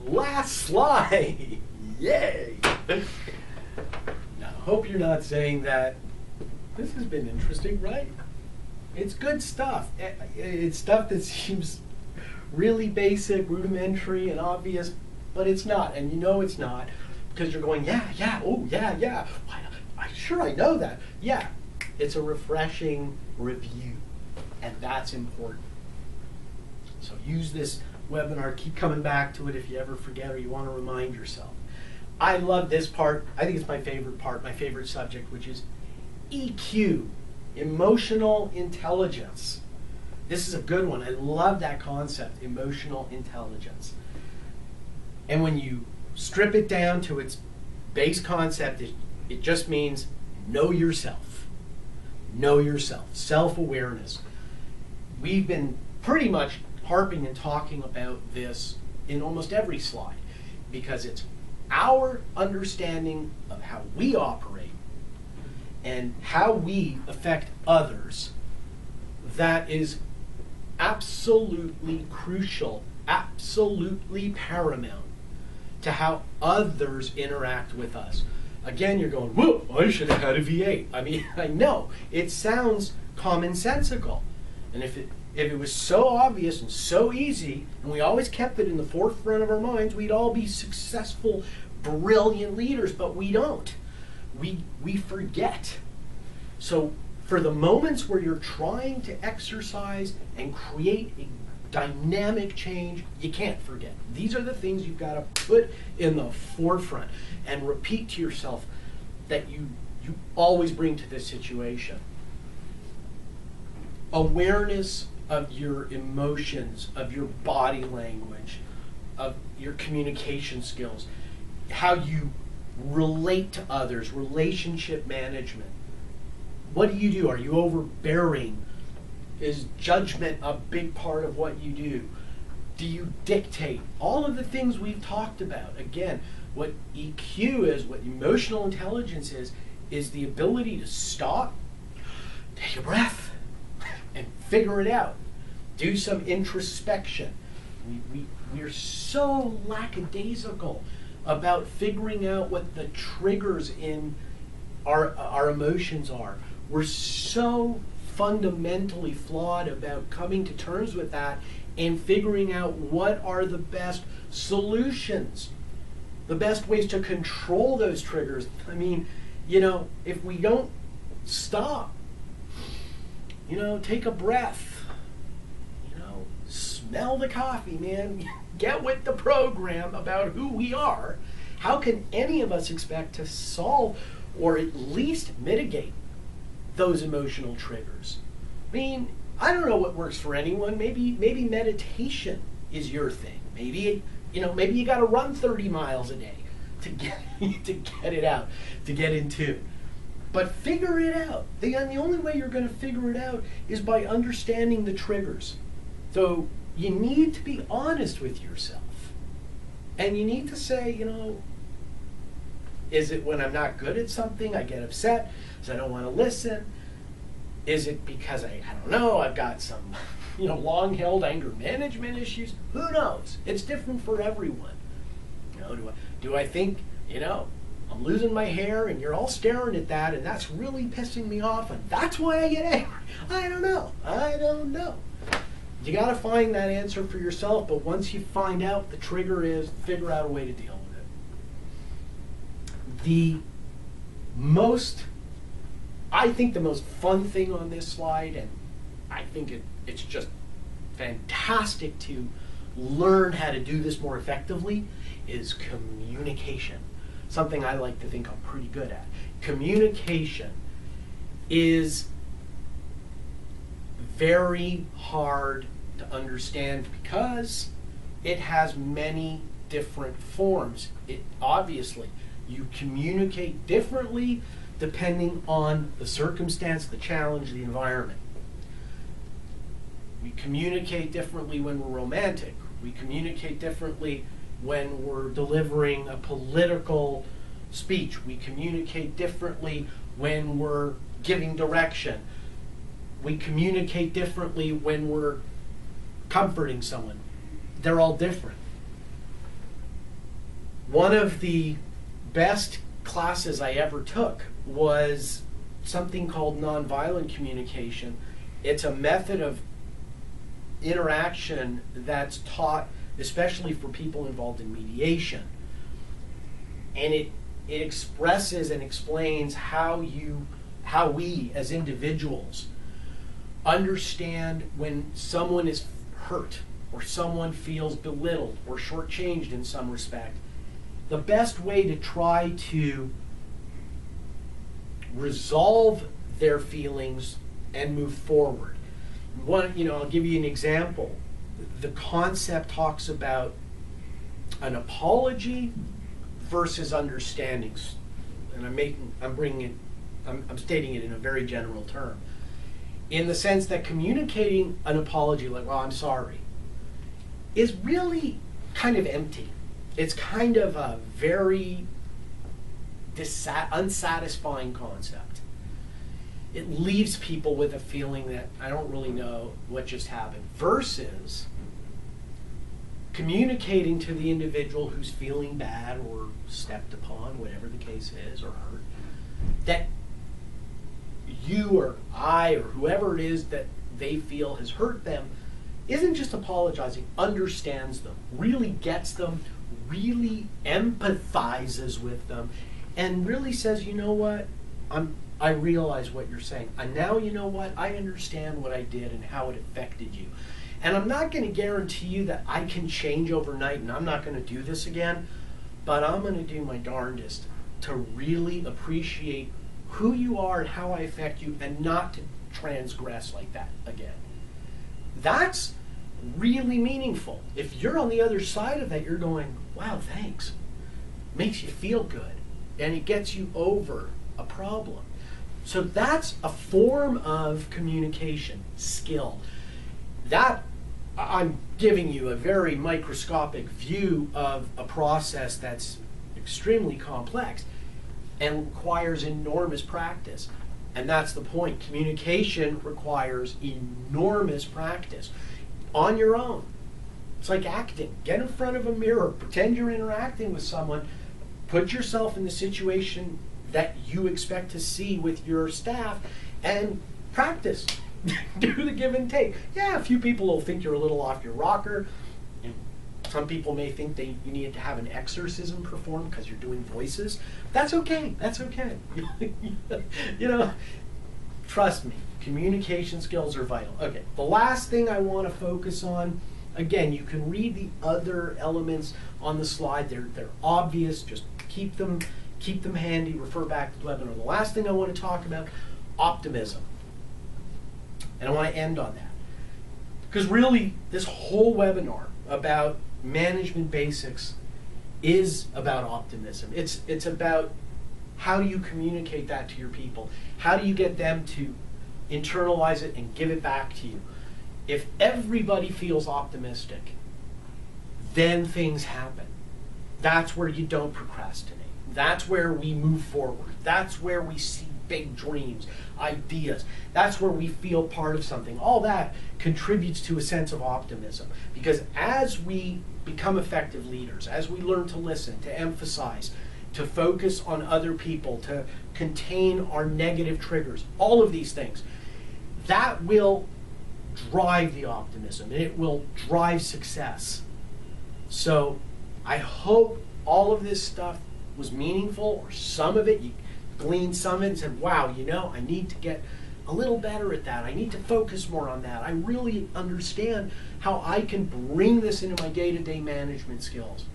last slide. Yay! Now, I hope you're not saying that this has been interesting, right? It's good stuff. It's stuff that seems really basic, rudimentary, and obvious, but it's not. And you know it's not because you're going, yeah, oh, yeah. Sure, I know that. Yeah, it's a refreshing review, and that's important. So use this webinar. Keep coming back to it if you ever forget or you want to remind yourself. I love this part. I think it's my favorite part, my favorite subject, which is EQ, emotional intelligence. This is a good one. I love that concept, emotional intelligence. And when you strip it down to its base concept, it just means know yourself. Know yourself. Self-awareness. We've been pretty much harping and talking about this in almost every slide because it's our understanding of how we operate and how we affect others that is absolutely crucial, absolutely paramount to how others interact with us. Again, you're going, whoa, I should have had a V8. I mean, I know, it sounds commonsensical. And if it was so obvious and so easy, and we always kept it in the forefront of our minds, we'd all be successful, brilliant leaders, but we don't. We forget. So for the moments where you're trying to exercise and create a dynamic change, you can't forget. These are the things you've got to put in the forefront and repeat to yourself that you always bring to this situation. Awareness of your emotions, of your body language, of your communication skills, how you relate to others, relationship management. What do? Are you overbearing? Is judgment a big part of what you do? Do you dictate? All of the things we've talked about. Again, what EQ is, what emotional intelligence is the ability to stop, take a breath, and figure it out. Do some introspection. We're so lackadaisical about figuring out what the triggers in our emotions are. We're so fundamentally flawed about coming to terms with that and figuring out what are the best solutions, the best ways to control those triggers. I mean, if we don't stop, take a breath, smell the coffee, man, get with the program about who we are, how can any of us expect to solve or at least mitigate those emotional triggers? I mean, I don't know what works for anyone. Maybe meditation is your thing. Maybe you got to run 30 miles a day to get it out, to get in tune. But figure it out. The only way you're going to figure it out is by understanding the triggers. So you need to be honest with yourself. And you need to say, is it when I'm not good at something, I get upset because I don't want to listen? Is it because I don't know, I've got some, long-held anger management issues? Who knows? It's different for everyone. Do I think, I'm losing my hair and you're all staring at that and that's really pissing me off and that's why I get angry? I don't know. You got to find that answer for yourself, but once you find out the trigger is, figure out a way to deal with it. I think the most fun thing on this slide, and I think it's just fantastic to learn how to do this more effectively, is communication. Something I like to think I'm pretty good at. Communication is very hard to understand because it has many different forms. Obviously, you communicate differently depending on the circumstance, the challenge, the environment. We communicate differently when we're romantic. We communicate differently when we're delivering a political speech. We communicate differently when we're giving direction. We communicate differently when we're comforting someone. They're all different. One of the best classes I ever took was something called nonviolent communication. It's a method of interaction that's taught especially for people involved in mediation. And it expresses and explains how we as individuals understand when someone is hurt or someone feels belittled or shortchanged in some respect. The best way to try to resolve their feelings and move forward. I'll give you an example. The concept talks about an apology versus understandings, and I'm stating it in a very general term, in the sense that communicating an apology, like, well, I'm sorry, is really kind of empty. It's kind of a very unsatisfying concept. It leaves people with a feeling that I don't really know what just happened, versus communicating to the individual who's feeling bad or stepped upon, whatever the case is, or hurt, that you or I or whoever it is that they feel has hurt them isn't just apologizing, understands them, really gets them, really empathizes with them, and really says, you know what, I realize what you're saying. And now, you know what, I understand what I did and how it affected you. And I'm not going to guarantee you that I can change overnight, and I'm not going to do this again, but I'm going to do my darndest to really appreciate who you are and how I affect you, and not to transgress like that again. That's really meaningful. If you're on the other side of that, you're going, wow, thanks. Makes you feel good, and it gets you over a problem. So that's a form of communication skill. That, I'm giving you a very microscopic view of a process that's extremely complex and requires enormous practice. And that's the point. Communication requires enormous practice on your own. It's like acting. Get in front of a mirror, pretend you're interacting with someone, put yourself in the situation that you expect to see with your staff, and practice. Do the give and take. Yeah, a few people will think you're a little off your rocker, and some people may think you need to have an exorcism performed because you're doing voices. That's okay. That's okay. Trust me, communication skills are vital. Okay, the last thing I want to focus on, again, you can read the other elements on the slide. They're obvious. Just keep them handy. Refer back to the webinar. The last thing I want to talk about, optimism. And I want to end on that. Because really, this whole webinar about management basics is about optimism. It's about how do you communicate that to your people? How do you get them to internalize it and give it back to you? If everybody feels optimistic, then things happen. That's where you don't procrastinate. That's where we move forward. That's where we see big dreams, ideas. That's where we feel part of something. All that contributes to a sense of optimism. Because as we become effective leaders, as we learn to listen, to emphasize, to focus on other people, to contain our negative triggers, all of these things, that will drive the optimism, and it will drive success. So I hope all of this stuff was meaningful, or some of it, you gleaned some of it and said, wow, I need to get a little better at that. I need to focus more on that. I really understand how I can bring this into my day-to-day management skills.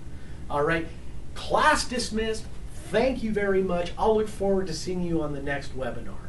All right, class dismissed. Thank you very much. I'll look forward to seeing you on the next webinar.